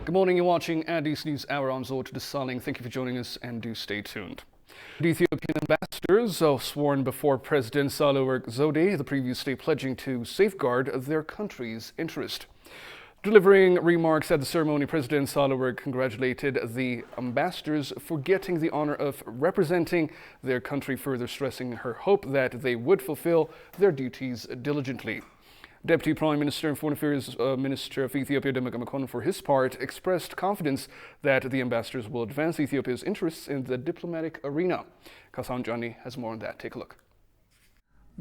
Good morning, you're watching Andy's News Hour on Zor to Desaling. Thank you for joining us and do stay tuned. The Ethiopian ambassadors sworn before President Sahle-Work Zewde the previous day pledging to safeguard their country's interest. Delivering remarks at the ceremony, President Sahle-Work congratulated the ambassadors for getting the honor of representing their country, further stressing her hope that they would fulfill their duties diligently. Deputy Prime Minister and Foreign Affairs Minister of Ethiopia, Demeke Mekonnen, for his part, expressed confidence that the ambassadors will advance Ethiopia's interests in the diplomatic arena. Kasan Jani has more on that. Take a look.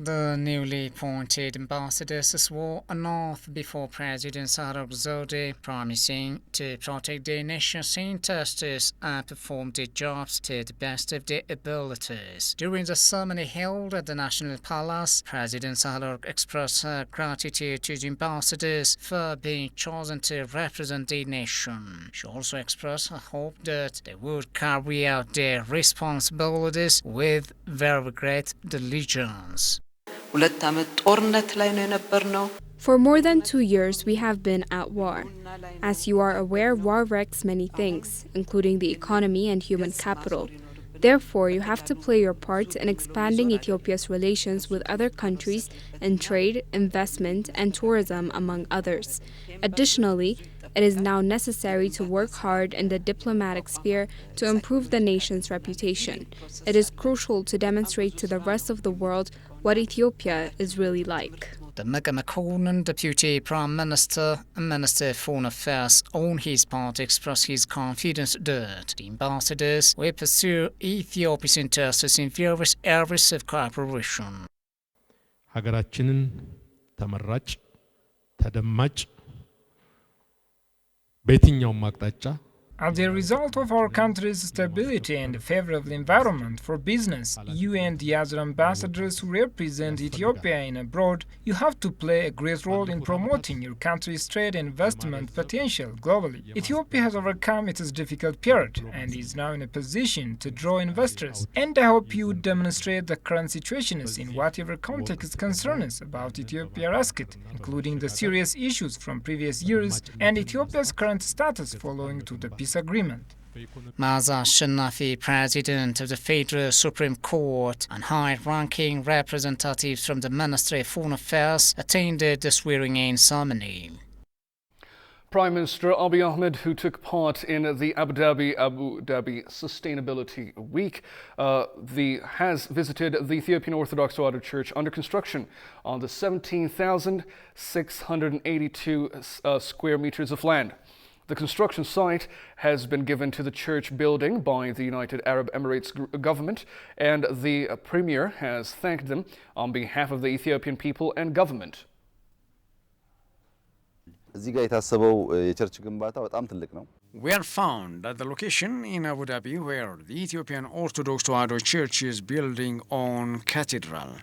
The newly appointed ambassadors swore an oath before President Sahle-Work Zewde, promising to protect their nation's interests and perform their jobs to the best of their abilities. During the ceremony held at the National Palace, President Sahle-Work expressed her gratitude to the ambassadors for being chosen to represent their nation. She also expressed her hope that they would carry out their responsibilities with very great diligence. For more than 2 years, we have been at war. As you are aware, war wrecks many things, including the economy and human capital. Therefore, you have to play your part in expanding Ethiopia's relations with other countries in trade, investment, and tourism, among others. Additionally, it is now necessary to work hard in the diplomatic sphere to improve the nation's reputation. It is crucial to demonstrate to the rest of the world what Ethiopia is really like. Demeke Mekonnen, Deputy Prime Minister and Minister of Foreign Affairs, on his part expressed his confidence that the ambassadors will pursue Ethiopia's interests in various areas of cooperation. ሀገራችንን ተመራጭ ተደማጭ በየትኛውም አቅጣጫ As a result of our country's stability and a favorable environment for business, you and the other ambassadors who represent Ethiopia in abroad, you have to play a great role in promoting your country's trade and investment potential globally. Ethiopia has overcome its difficult period and is now in a position to draw investors. And I hope you would demonstrate the current situations in whatever context concerns about Ethiopia asked, including the serious issues from previous years and Ethiopia's current status following to the peace agreement. Maza Ashenafi, President of the Federal Supreme Court, and high-ranking representatives from the Ministry of Foreign Affairs attended the swearing-in ceremony. Prime Minister Abiy Ahmed, who took part in the Abu Dhabi Sustainability Week, has visited the Ethiopian Orthodox Tewahedo Church under construction on the 17,682 square meters of land. The construction site has been given to the church building by the United Arab Emirates government, and the Premier has thanked them on behalf of the Ethiopian people and government. We are found at the location in Abu Dhabi where the Ethiopian Orthodox Tewahedo Church is building on cathedral.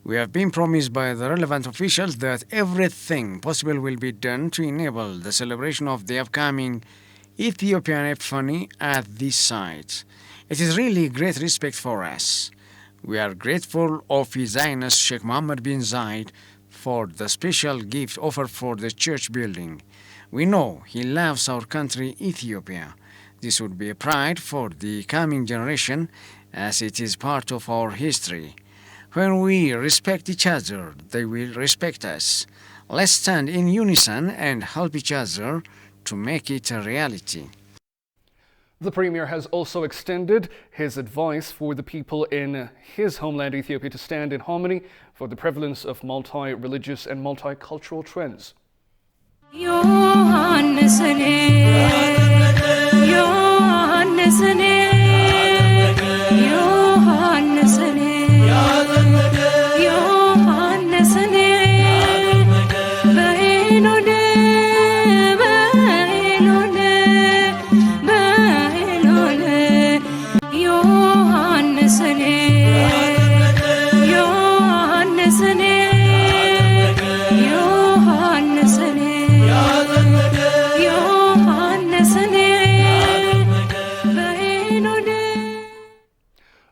We have been promised by the relevant officials that everything possible will be done to enable the celebration of the upcoming Ethiopian Epiphany at this site. It is really great respect for us. We are grateful of His Highness Sheikh Mohammed bin Zayed for the special gift offered for the church building. We know he loves our country, Ethiopia. This would be a pride for the coming generation as it is part of our history. When we respect each other, they will respect us. Let's stand in unison and help each other to make it a reality. The Premier has also extended his advice for the people in his homeland Ethiopia to stand in harmony for the prevalence of multi-religious and multicultural trends.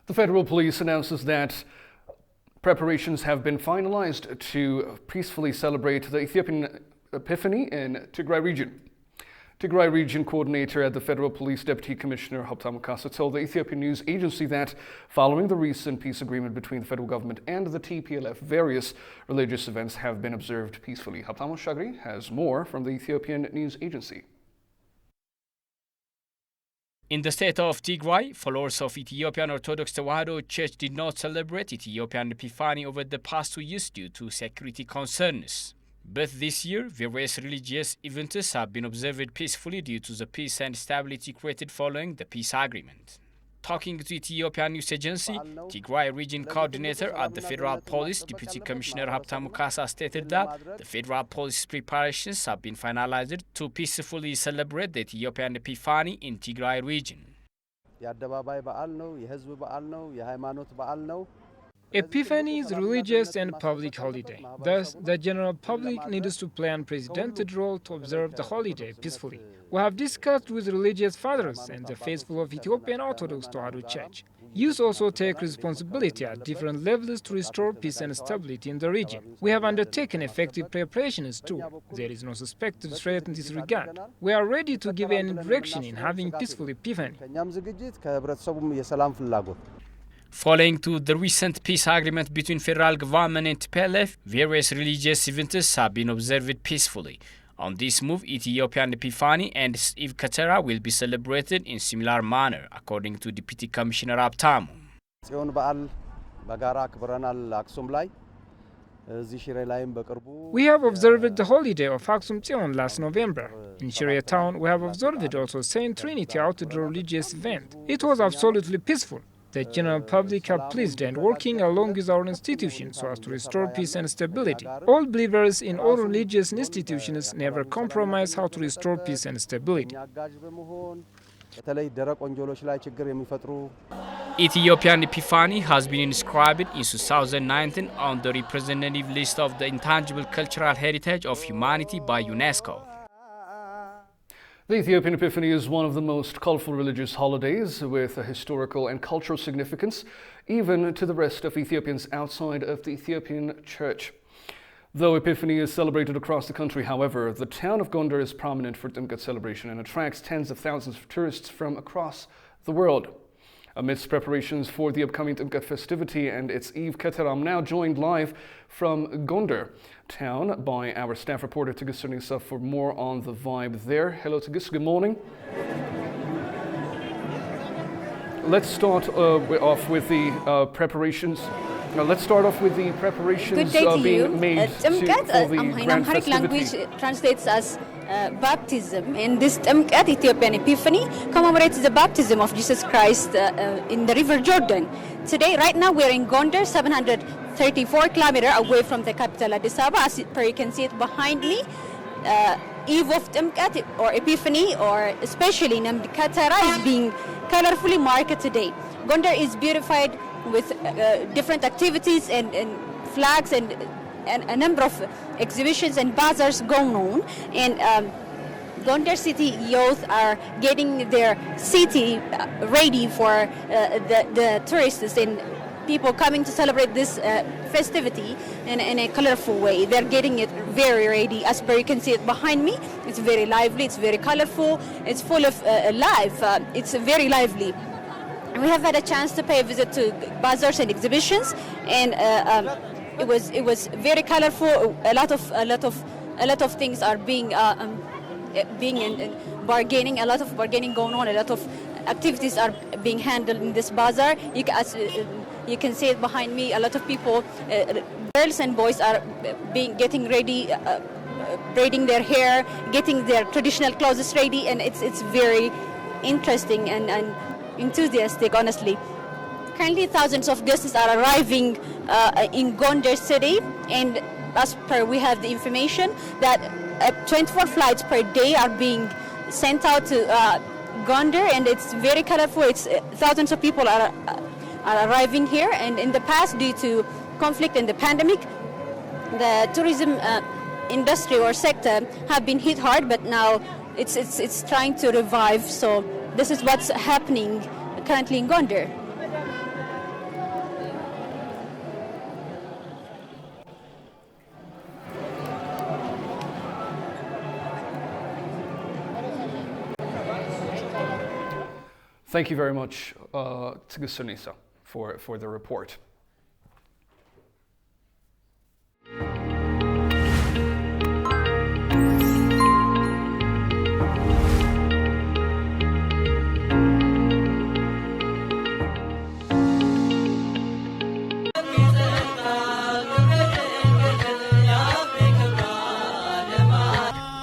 The Federal Police announces that preparations have been finalized to peacefully celebrate the Ethiopian Epiphany in Tigray region. Tigray Region Coordinator at the Federal Police Deputy Commissioner Habtamu Kasa told the Ethiopian news agency that following the recent peace agreement between the federal government and the TPLF, various religious events have been observed peacefully. Habtamu Shagri has more from the Ethiopian news agency. In the state of Tigray, followers of Ethiopian Orthodox Tewahedo Church did not celebrate Ethiopian Epiphany over the past 2 years due to security concerns. But this year, various religious events have been observed peacefully due to the peace and stability created following the peace agreement. Talking to Ethiopian news agency, Tigray Region Coordinator at the Federal Police Deputy Commissioner Habtamu Kasa stated that the Federal Police preparations have been finalized to peacefully celebrate the Ethiopian Epiphany in Tigray region. Epiphany is a religious and public holiday. Thus, the general public needs to play an unprecedented role to observe the holiday peacefully. We have discussed with religious fathers and the faithful of Ethiopian Orthodox Tewahedo Church. Youth also take responsibility at different levels to restore peace and stability in the region. We have undertaken effective preparations too. There is no suspected threat in this regard. We are ready to give any direction in having peaceful Epiphany. Following to the recent peace agreement between federal government and TPLF, various religious events have been observed peacefully. On this move, Ethiopian Epiphany and Eve Ketera will be celebrated in similar manner, according to Deputy Commissioner Habtamu. We have observed the holiday of Aksum Tzion last November. In Shire town, we have observed also Saint Trinity outdoor religious event. It was absolutely peaceful. The general public are pleased and working along with our institutions so as to restore peace and stability. All believers in all religious institutions never compromise how to restore peace and stability. Ethiopian Epiphany has been inscribed in 2019 on the representative list of the intangible cultural heritage of humanity by UNESCO. The Ethiopian Epiphany is one of the most colorful religious holidays with a historical and cultural significance, even to the rest of Ethiopians outside of the Ethiopian Church. Though Epiphany is celebrated across the country, however, the town of Gondar is prominent for Timkat celebration and attracts tens of thousands of tourists from across the world. Amidst preparations for the upcoming Timkat festivity and its Eve Ketera, I'm now joined live from Gondar town by our staff reporter Tigis Nisa for more on the vibe there. Hello Tigis, good morning. Let's start off with the preparations. Let's start off with the preparations being made for the grand Amharic language festivity. translates as baptism, and this Timkat Ethiopian Epiphany commemorates the baptism of Jesus Christ in the River Jordan. Today, right now, we're in Gondar, 734 kilometers away from the capital Addis Ababa. As you can see it behind me, Eve of Timkat or Epiphany, or especially named Ketera, is being colorfully marked today. Gondar is beautified with different activities and flags and a number of exhibitions and bazaars going on. And Gondar city youth are getting their city ready for the tourists and people coming to celebrate this festivity in a colorful way. They're getting it very ready. As per you can see it behind me, it's very lively, it's very colorful, it's full of life. It's very lively. We have had a chance to pay a visit to bazaars and exhibitions, and it was very colorful. A lot of things are being bargaining. A lot of bargaining going on. A lot of activities are being handled in this bazaar. As you can see it behind me, a lot of people, girls and boys, are getting ready, braiding their hair, getting their traditional clothes ready, and it's very interesting and enthusiastic, honestly. Currently, thousands of guests are arriving in Gondar city, and as per we have the information that 24 flights per day are being sent out to Gondar, and it's very colorful. It's thousands of people are arriving here, and in the past, due to conflict and the pandemic, the tourism industry or sector have been hit hard, but now it's trying to revive. So this is what's happening currently in Gondar. Thank you very much, Tigist Nisa, for the report.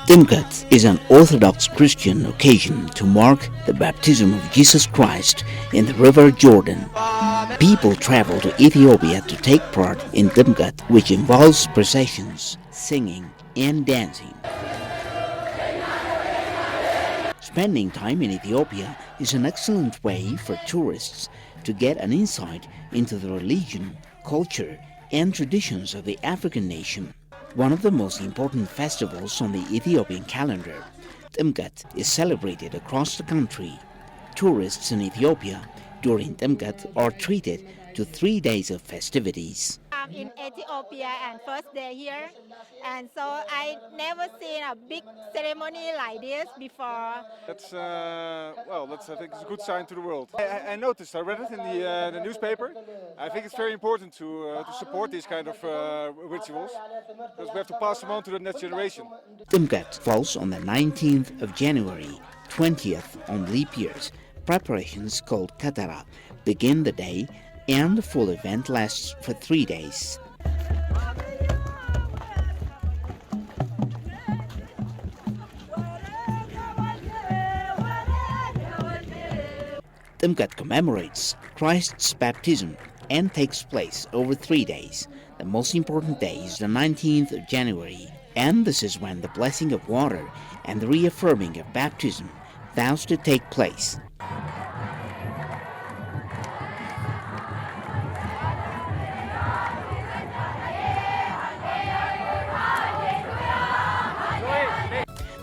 Timkat is an Orthodox Christian occasion to mark the baptism of Jesus Christ in the River Jordan. People travel to Ethiopia to take part in Timkat, which involves processions, singing, and dancing. Spending time in Ethiopia is an excellent way for tourists to get an insight into the religion, culture, and traditions of the African nation. One of the most important festivals on the Ethiopian calendar, Timkat is celebrated across the country. Tourists in Ethiopia during Timkat are treated to 3 days of festivities. I'm in Ethiopia and first day here, and so I never seen a big ceremony like this before. That's I think it's a good sign to the world. I noticed, I read it in the newspaper. I think it's very important to support these kind of rituals, because we have to pass them on to the next generation. Timkat falls on the 19th of January, 20th on leap years. Preparations called Katara begin the day, and the full event lasts for 3 days. Timkat commemorates Christ's baptism and takes place over 3 days. The most important day is the 19th of January, and this is when the blessing of water and the reaffirming of baptism vows to take place.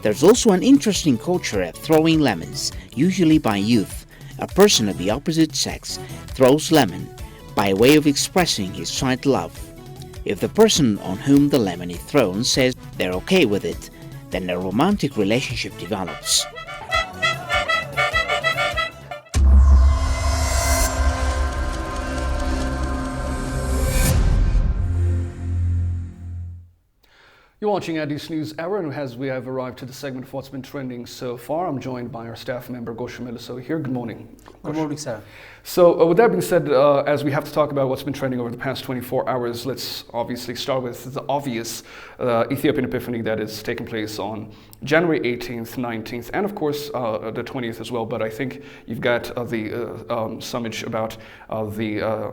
There's also an interesting culture of throwing lemons, usually by youth. A person of the opposite sex throws lemon by way of expressing his child love. If the person on whom the lemon is thrown says they're okay with it, then a romantic relationship develops. You're watching Addis News Hour, and as we have arrived to the segment of what's been trending so far, I'm joined by our staff member, Gosha Meliso here. Good morning. Good morning, sir. So with that being said, as we have to talk about what's been trending over the past 24 hours, let's obviously start with the obvious Ethiopian Epiphany that is taking place on January 18th, 19th, and of course the 20th as well. But I think you've got the summage about the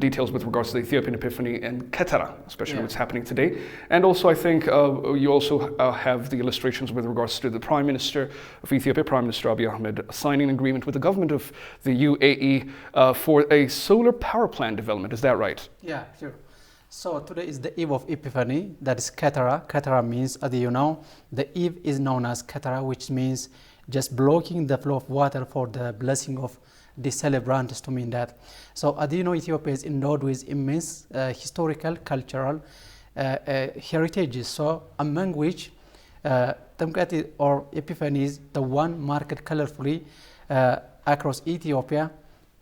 details with regards to the Ethiopian Epiphany and Ketara, especially what's happening today. And also I think you also have the illustrations with regards to the Prime Minister of Ethiopia, Prime Minister Abiy Ahmed, signing an agreement with the government of the UAE for a solar power plant development. Is that right? Yeah, sure. So today is the Eve of Epiphany, that is Ketara. Ketara means, as you know, the Eve is known as Ketara, which means just blocking the flow of water for the blessing of the celebrants, to mean that. So as you know, Ethiopia is endowed with immense historical, cultural heritages, so among which Timkat or Epiphany is the one marked colorfully across Ethiopia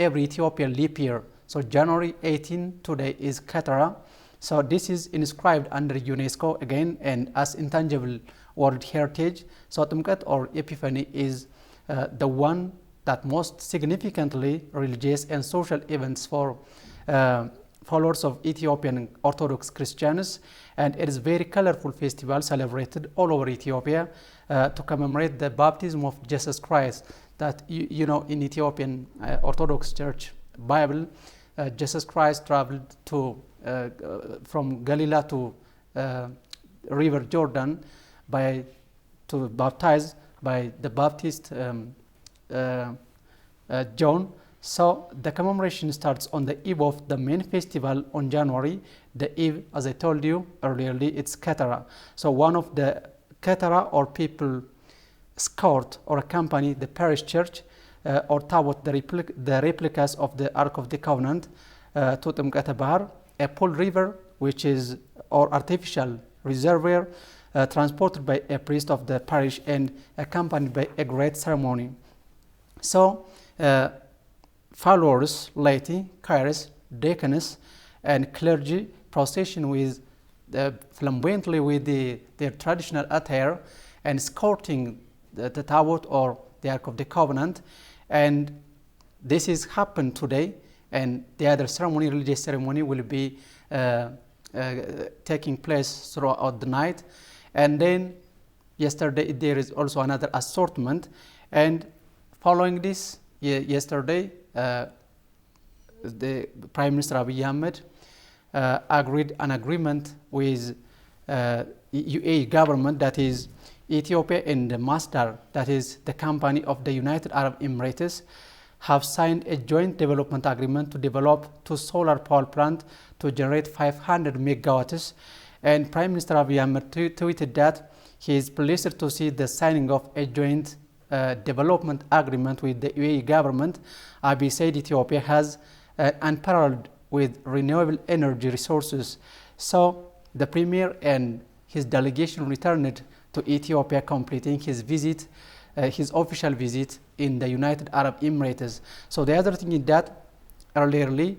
every Ethiopian leap year. So January 18 today is Ketara. So this is inscribed under UNESCO again and as intangible world heritage. So Timkat or Epiphany is the one that most significantly religious and social events for followers of Ethiopian Orthodox Christians, and it is very colorful festival celebrated all over Ethiopia to commemorate the baptism of Jesus Christ. That you know, in Ethiopian Orthodox Church Bible, Jesus Christ traveled to from Galilee to River Jordan to baptize by the Baptist John. So the commemoration starts on the eve of the main festival on January. The eve, as I told you earlier, it's Ketara. So one of the Ketara, or people escort or accompany the parish church or Tabot, the replicas of the Ark of the Covenant to Timkat Bahar, a pool river, which is or artificial reservoir, transported by a priest of the parish and accompanied by a great ceremony. So followers, laity, charis, deaconess, and clergy procession with flamboyantly with their traditional attire and escorting the Tawut or the Ark of the Covenant. And this is happened today, and the other ceremony, religious ceremony, will be taking place throughout the night. And then yesterday there is also another assortment, and following this, yesterday the Prime Minister Abiy Ahmed agreed an agreement with UAE government, that is Ethiopia and Masdar, that is the company of the United Arab Emirates, have signed a joint development agreement to develop 2 solar power plants to generate 500 megawatts. And Prime Minister Abiy Ahmed tweeted that he is pleased to see the signing of a joint development agreement with the UAE government. Abiy said Ethiopia has unparalleled with renewable energy resources. So the Premier and his delegation returned to Ethiopia, completing his visit, his official visit in the United Arab Emirates. So the other thing is that earlierly,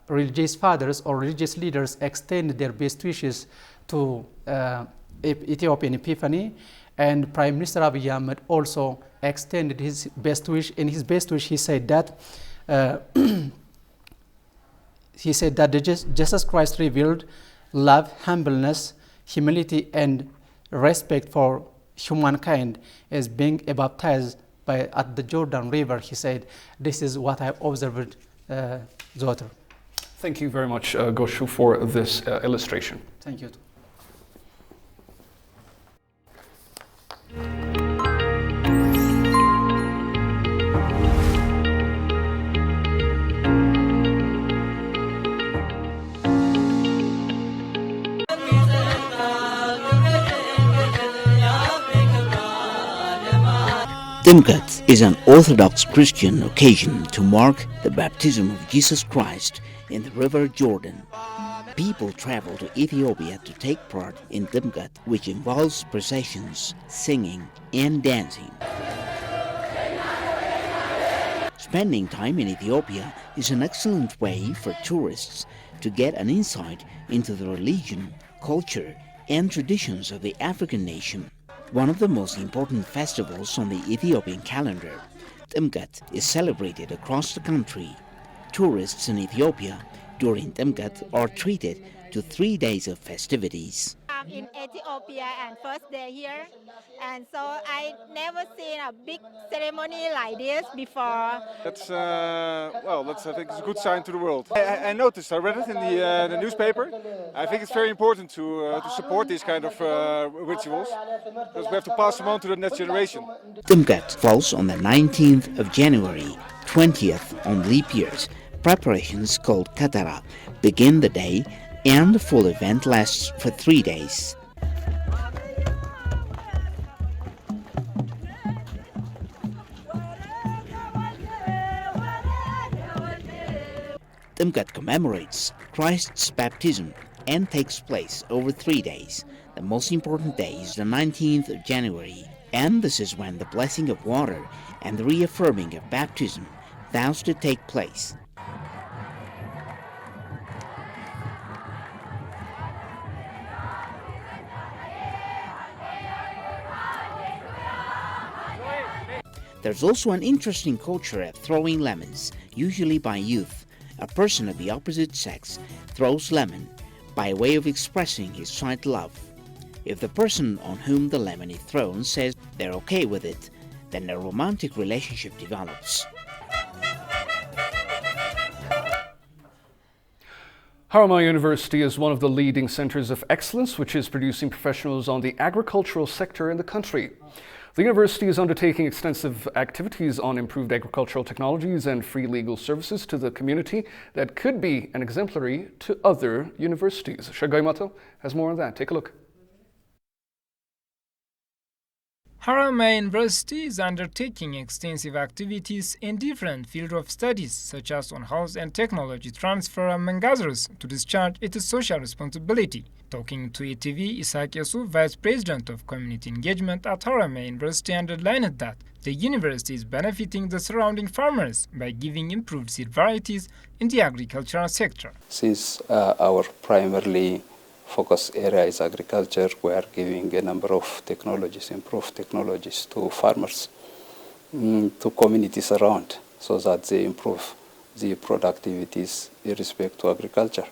religious fathers or religious leaders extended their best wishes to Ethiopian Epiphany, and Prime Minister Abiy Ahmed also extended his best wish. In his best wish, he said that Jesus Christ revealed love, humbleness, humility, and respect for humankind as being baptized at the Jordan River. He said, "This is what I observed, daughter." Thank you very much, Goshu, for this illustration. Thank you. Timkat is an Orthodox Christian occasion to mark the baptism of Jesus Christ in the River Jordan. People travel to Ethiopia to take part in Timkat, which involves processions, singing, and dancing. Spending time in Ethiopia is an excellent way for tourists to get an insight into the religion, culture, and traditions of the African nation. One of the most important festivals on the Ethiopian calendar, Timkat, is celebrated across the country. Tourists in Ethiopia during Timkat are treated to 3 days of festivities. I'm in Ethiopia and first day here, and so I never seen a big ceremony like this before. That's I think it's a good sign to the world. I noticed, I read it in the newspaper. I think it's very important to support these kind of rituals, because we have to pass them on to the next generation. Timkat falls on the 19th of January, 20th on leap years. Preparations called Katara begin the day, and the full event lasts for 3 days. Timkat commemorates Christ's baptism and takes place over 3 days. The most important day is the 19th of January, and this is when the blessing of water and the reaffirming of baptism vows to take place. There's also an interesting culture of throwing lemons, usually by youth. A person of the opposite sex throws lemon by way of expressing his slight love. If the person on whom the lemon is thrown says they're okay with it, then a romantic relationship develops. Haromaya University is one of the leading centers of excellence, which is producing professionals on the agricultural sector in the country. The university is undertaking extensive activities on improved agricultural technologies and free legal services to the community that could be an exemplary to other universities. Shagai Mato has more on that. Take a look. Haramain University is undertaking extensive activities in different fields of studies, such as on health and technology transfer, among others, to discharge its social responsibility. Talking to ETV, Isaac Yasu, Vice President of Community Engagement at Haramain University, underlined that the university is benefiting the surrounding farmers by giving improved seed varieties in the agricultural sector. Since our primarily focus area is agriculture, we are giving a number of technologies, improved technologies to farmers, to communities around, so that they improve the productivities in respect to agriculture.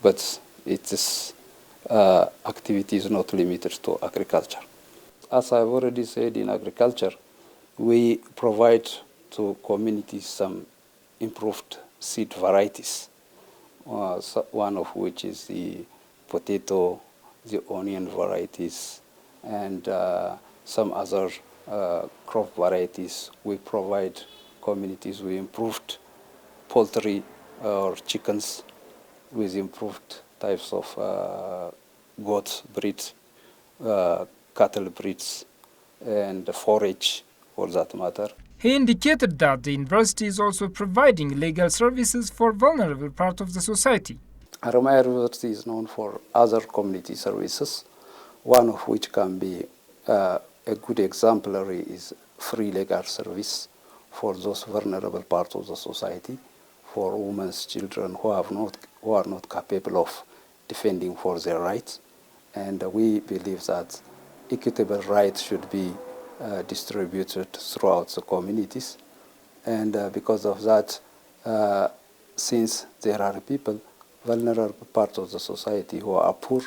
But its activity is not limited to agriculture. As I've already said, in agriculture, we provide to communities some improved seed varieties, one of which is the potato, the onion varieties, and some other crop varieties. We provide communities with improved poultry or chickens, with improved types of goat breeds, cattle breeds, and forage for that matter. He indicated that the university is also providing legal services for vulnerable parts of the society. Haramain University is known for other community services, one of which can be a good exemplary is free legal service for those vulnerable parts of the society, for women's children who are not capable of defending for their rights. And we believe that equitable rights should be distributed throughout the communities. And because of that, since there are people, vulnerable parts of the society who are poor,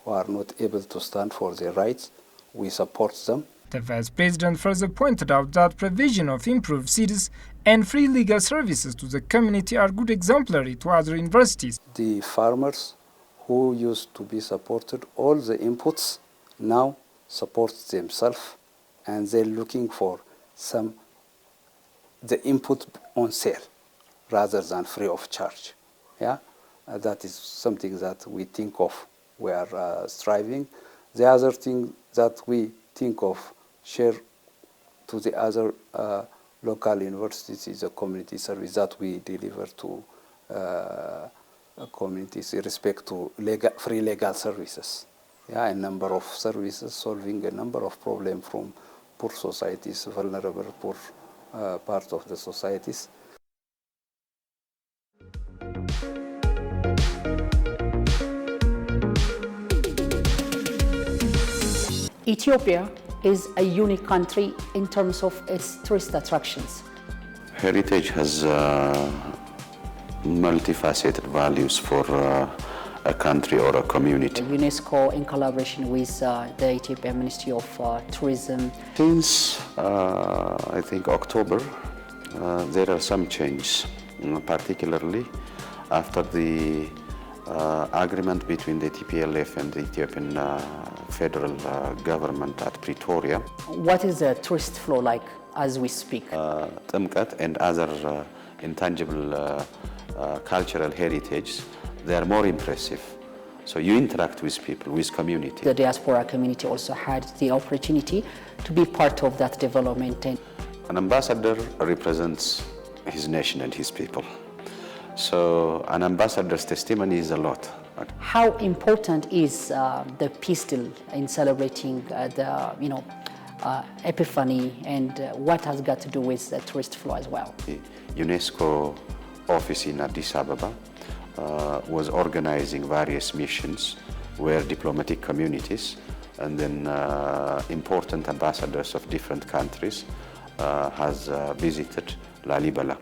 who are not able to stand for their rights, we support them. The Vice President further pointed out that provision of improved seeds and free legal services to the community are good exemplary to other universities. The farmers who used to be supported, all the inputs now support themselves, and they're looking for the input on sale rather than free of charge. Yeah. That is something that we think of, we are striving. The other thing that we think of, share to the other local universities, is a community service that we deliver to communities in respect to free legal services. Yeah, a number of services solving a number of problems from poor societies, vulnerable poor parts of the societies. Ethiopia is a unique country in terms of its tourist attractions. Heritage has multifaceted values for a country or a community. UNESCO, in collaboration with the Ethiopian Ministry of Tourism. Since I think October, there are some changes, particularly after the agreement between the TPLF and the Ethiopian federal government at Pretoria. What is the tourist flow like as we speak? Tumkat and other intangible cultural heritage, they are more impressive. So you interact with people, with community. The diaspora community also had the opportunity to be part of that development. An ambassador represents his nation and his people. So an ambassador's testimony is a lot. How important is the peace deal in celebrating the Epiphany, and what has got to do with the tourist flow as well? The UNESCO office in Addis Ababa was organizing various missions where diplomatic communities and then important ambassadors of different countries has visited Lalibela.